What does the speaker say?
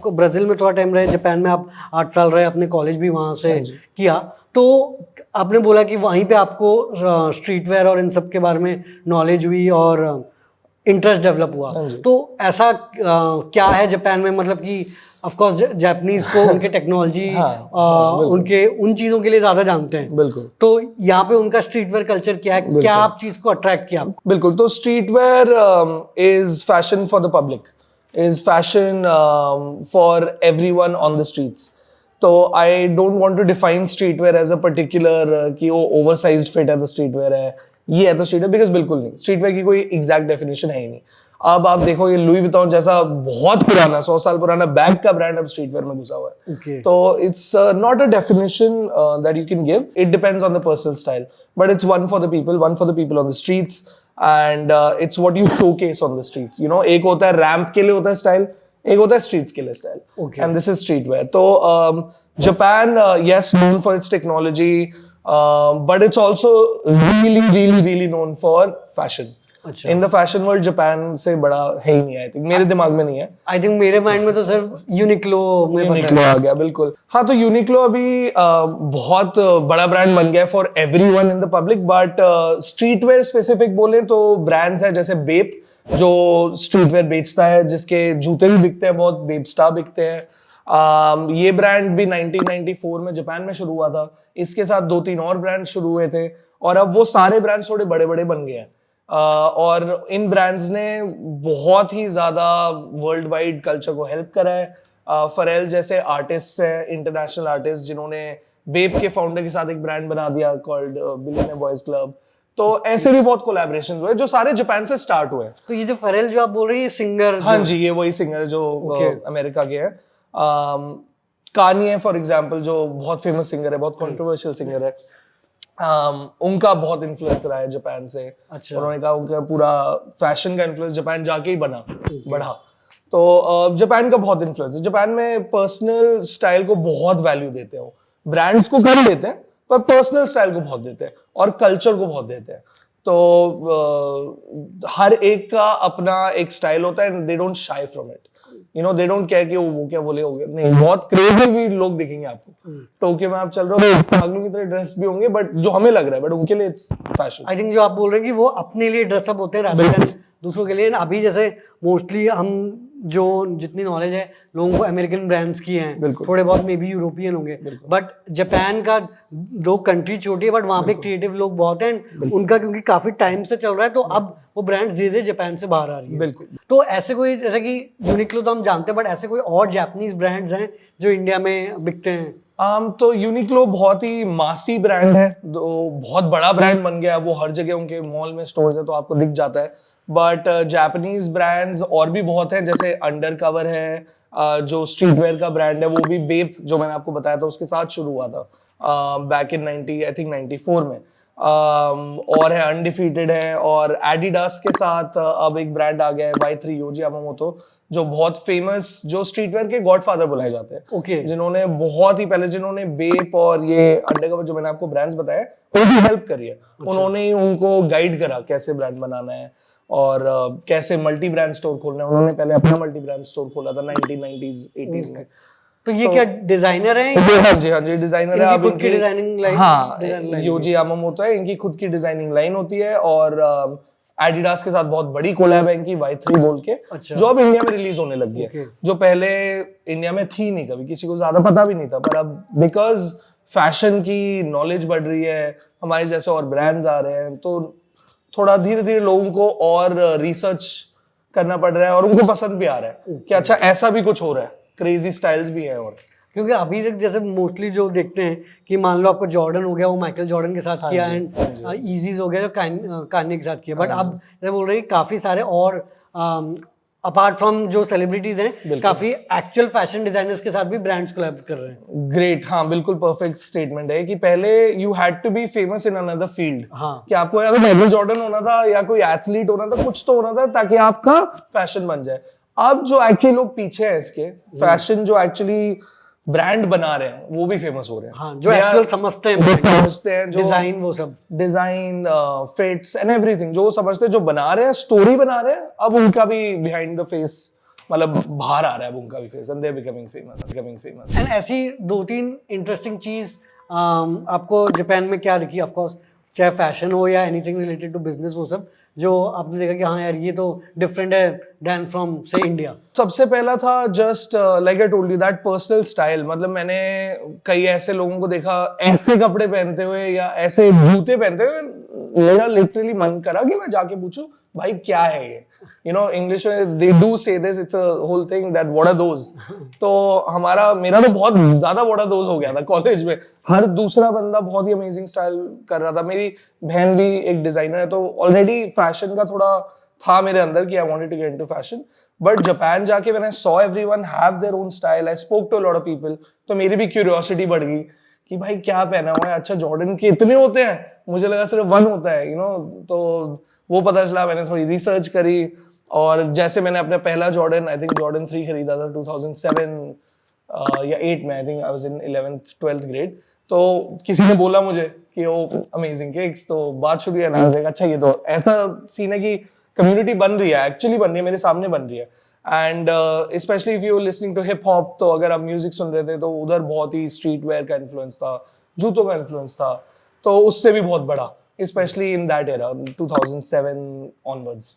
आपको ब्राज़ील में थोड़ा टाइम रहे, जापान में आप 8 साल रहे, अपने कॉलेज भी वहाँ से किया, तो आपने बोला कि वहीं पे आपको स्ट्रीट वेयर और इन सब के बारे में नॉलेज हुई और इंटरेस्ट डेवलप हुआ। तो ऐसा क्या है जापान में, मतलब कि ऑफ कोर्स जापानीज को उनके टेक्नोलॉजी उनके उन चीज़ों के लिए ज़्यादा जानते हैं, बिल्कुल। तो यहाँ पे उनका स्ट्रीट वेयर कल्चर क्या है, क्या आप चीज़ को अट्रैक्ट किया? बिल्कुल, तो street wear is fashion for the public, is fashion for everyone on the streets. तो I don't want to define street wear as a particular कि वो ओवरसाइज्ड फिट है तो स्ट्रीट वेयर है, ये है तो स्ट्रीट वेयर, बिकॉज बिल्कुल नहीं, स्ट्रीट वेयर की कोई एग्जैक्ट डेफिनेशन है ही नहीं। अब आप देखो ये लुई विटॉन जैसा बहुत पुराना 100 साल पुराना बैग का ब्रांड अब स्ट्रीट वेयर में घुसा हुआ है। तो it's not a definition that you can give, it depends on the personal style, but it's one for the people on the streets, and it's what you showcase on the streets, you know. एक होता है ramp के लिए होता है style, एक होता है स्ट्रीट्स के लिए style, and this is street wear. तो Japan, yes, known for its technology, but it's also really known for fashion. अच्छा। In the fashion world, Japan से बड़ा है ही नहीं, आई थिंक, मेरे दिमाग में नहीं है। आई थिंक मेरे माइंड में तो सिर्फ यूनिक्लो आ गया, बिल्कुल। हाँ, तो यूनिक्लो अभी बहुत बड़ा ब्रांड बन गया for everyone in the public, but street wear specific बोले तो ब्रांड्स है जैसे बेप, जो स्ट्रीट वेयर बेचता है, जिसके जूते भी बिकते हैं बहुत, बेप स्टार बिकते हैं। ये ब्रांड भी 1994 में जापान में शुरू हुआ था, इसके साथ 2-3 और ब्रांड शुरू हुए थे, और अब वो सारे ब्रांड्स थोड़े बड़े बड़े बन गए हैं, और इन ब्रांड्स ने बहुत ही ज्यादा वर्ल्ड वाइड कल्चर को हेल्प करा है। फरेल जैसे आर्टिस्ट हैं, इंटरनेशनल आर्टिस्ट, जिन्होंने बेप के फाउंडर के साथ एक ब्रांड बना दिया कॉल्ड बिलियनेयर बॉयज क्लब। तो ऐसे भी बहुत कोलैबोरेशंस हुए जो सारे जापान से स्टार्ट हुए। तो ये जो फरेल जो आप बोल रहे हैं, सिंगर? हाँ जी, ये वही सिंगर जो अमेरिका के हैं। कानिये फॉर एग्जाम्पल, जो बहुत फेमस सिंगर है, बहुत कंट्रोवर्शियल सिंगर है, उनका बहुत इन्फ्लुएंस रहा है जापान से। अच्छा। उन्होंने कहा उनका पूरा फैशन का इन्फ्लुएंस जापान जाके ही बढ़ा। तो जापान का बहुत इन्फ्लुएंस है। जापान में पर्सनल स्टाइल को बहुत वैल्यू देते हैं, ब्रांड्स को कम देते हैं पर पर्सनल स्टाइल को बहुत देते हैं और कल्चर को बहुत देते हैं। तो हर एक का अपना एक स्टाइल होता है, they don't shy from it, you know, they don't care कि वो क्या बोले, हो गया नहीं। बहुत क्रेजी भी लोग दिखेंगे आपको, टोक्यो में आप चल रहे हो पागलों की तरह ड्रेस भी होंगे, बट जो हमें लग रहा है, बट उनके लिए इट्स फैशन। आई थिंक जो आप बोल रहे हैं कि वो अपने लिए ड्रेसअप होते हैं rather than दूसरों के लिए। अभी जैसे मोस्टली हम जो जितनी नॉलेज है लोगों को अमेरिकन ब्रांड्स की हैं, थोड़े बहुत मे बी यूरोपियन होंगे, बट जापान का दो कंट्री छोटी है, बट वहाँ पे क्रिएटिव लोग बहुत हैं, उनका क्योंकि काफी टाइम से चल रहा है, तो अब वो ब्रांड धीरे धीरे जापान से बाहर आ रही है। बिल्कुल। तो ऐसे कोई, जैसे कि यूनिक्लो तो हम जानते हैं, बट ऐसे कोई और जापानीज ब्रांड्स हैं जो इंडिया में बिकते हैं? तो यूनिक्लो बहुत ही मासी ब्रांड है, बहुत बड़ा ब्रांड बन गया, वो हर जगह उनके मॉल में स्टोर्स है तो आपको दिख जाता है। बट जापानीज ब्रांड्स और भी बहुत हैं, जैसे अंडर कवर है, जो स्ट्रीट वेयर का ब्रांड है, वो भी बेप जो मैंने आपको बताया था उसके साथ शुरू हुआ था बैक इन 94 में। और है अनडिफीटेड है, और एडिडास के साथ अब एक ब्रांड आ गया है Y3 योजी यामामोतो, जो बहुत फेमस, जो स्ट्रीट वेयर के गॉडफादर बुलाए जाते हैं, जिन्होंने बहुत ही पहले, जिन्होंने बेप और ये अंडरकवर जो मैंने आपको ब्रांड्स बताए उनकी हेल्प करी है। उन्होंने ही उनको गाइड करा कैसे ब्रांड बनाना है और कैसे मल्टी ब्रांड स्टोर खोलना है। उन्होंने पहले अपना मल्टी ब्रांड स्टोर खोला था 1990s 80s में। तो ये क्या डिजाइनर है? हाँ जी, डिजाइनर है। खुद की डिजाइनिंग लाइन? हाँ, योजी यामामोतो है, इनकी खुद की डिजाइनिंग लाइन होती है, और एडिडास के साथ बहुत बड़ी कोलैब है इनकी Y3 बोल के। अच्छा। जो अब इंडिया में रिलीज होने लग गई है, जो पहले इंडिया में थी नहीं, कभी किसी को ज्यादा पता भी नहीं था, पर अब बिकॉज फैशन की नॉलेज बढ़ रही है, हमारे जैसे और ब्रांड्स आ रहे हैं, तो थोड़ा धीरे धीरे लोगों को और रिसर्च करना पड़ रहा है, और उनको पसंद भी आ रहा है कि अच्छा ऐसा भी कुछ हो रहा है, क्रेजी स्टाइल्स भी हैं। और क्योंकि अभी तक जैसे मोस्टली जो देखते हैं कि मान लो आपको जॉर्डन हो गया, वो माइकल जॉर्डन के साथ किया, एंड ईजीज हो गया जो कान्ये के साथ किया, बट अब जैसे बोल रहे हैं काफी सारे और अपार्ट फ्रॉम जो सेलिब्रिटीज हैं, काफी एक्चुअल फैशन डिजाइनर्स के साथ भी ब्रांड्स कोलैब कर रहे हैं। ग्रेट, हाँ बिल्कुल परफेक्ट स्टेटमेंट है कि पहले you had to be famous in another field. हाँ, कि आपको या तो माइकल जॉर्डन होना था या कोई एथलीट होना था, कुछ तो होना था ताकि आपका फैशन बन जाए। अब जो एक्चुअली लोग पीछे हैं इसके, फैशन जो एक्चुअली ब्रांड बना रहे हैं वो भी फेमस हो रहे हैं। हाँ, जो एक्चुअल समझते हैं जो डिजाइन, वो सब डिजाइन, फिट्स एंड एवरीथिंग जो समझते हैं, जो बना रहे हैं, स्टोरी बना रहे हैं, अब उनका भी बिहाइंड द फेस मतलब बाहर आ रहा है बुंका भी face and they are becoming famous. And ऐसी 2-3 इंटरेस्टिंग चीज आपको जापान में क्या दिखी? ऑफ कोर्स चाहे फैशन हो या एनीथिंग रिलेटेड टू बिजनेस, वो सब जो आपने देखा कि हाँ यार ये तो डिफरेंट है देन फ्रॉम से इंडिया। सबसे पहला था just like I told you that personal style. मतलब मैंने कई ऐसे लोगों को देखा ऐसे कपड़े पहनते हुए या ऐसे जूते पहनते हुए, मेरा लिटरली मन करा कि मैं जाके पूछूं भाई क्या है ये, यू नो इंग्लिश में they do say this, it's a whole thing that what are those. तो मेरा तो बहुत ज्यादा व्हाट आर दोस हो गया था कॉलेज में। हर दूसरा बंदा बहुत ही अमेजिंग स्टाइल कर रहा था। मेरी बहन भी एक डिजाइनर है, तो ऑलरेडी फैशन का थोड़ा था मेरे अंदर कि I wanted to get into fashion. But Japan जाके when I saw everyone have their own style, I spoke to a lot of people, तो मेरी भी क्यूरियोसिटी बढ़ गई कि भाई क्या पहना हुआ है, अच्छा जॉर्डन के इतने होते हैं, मुझे लगा सिर्फ 1 होता है, यू नो। तो वो पता चला, मैंने थोड़ी रिसर्च करी, और जैसे मैंने अपना पहला जॉर्डन, आई थिंक जॉर्डन 3 खरीदा था 2007 या 8 में, I think I was in 11th 12th grade. तो किसी ने बोला मुझे कि वो अमेजिंग किक्स, तो बात शुरू हुई ना, अच्छा ये तो ऐसा सीन है कि कम्युनिटी बन रही है, एक्चुअली बन रही है, मेरे सामने बन रही है। And specially if you listening to hip hop, तो अगर आप म्यूजिक सुन रहे थे तो उधर बहुत ही स्ट्रीट वेयर का इन्फ्लुएंस था, जूतों का इन्फ्लुएंस था, तो उससे भी बहुत बड़ा, specially in that era 2007 onwards.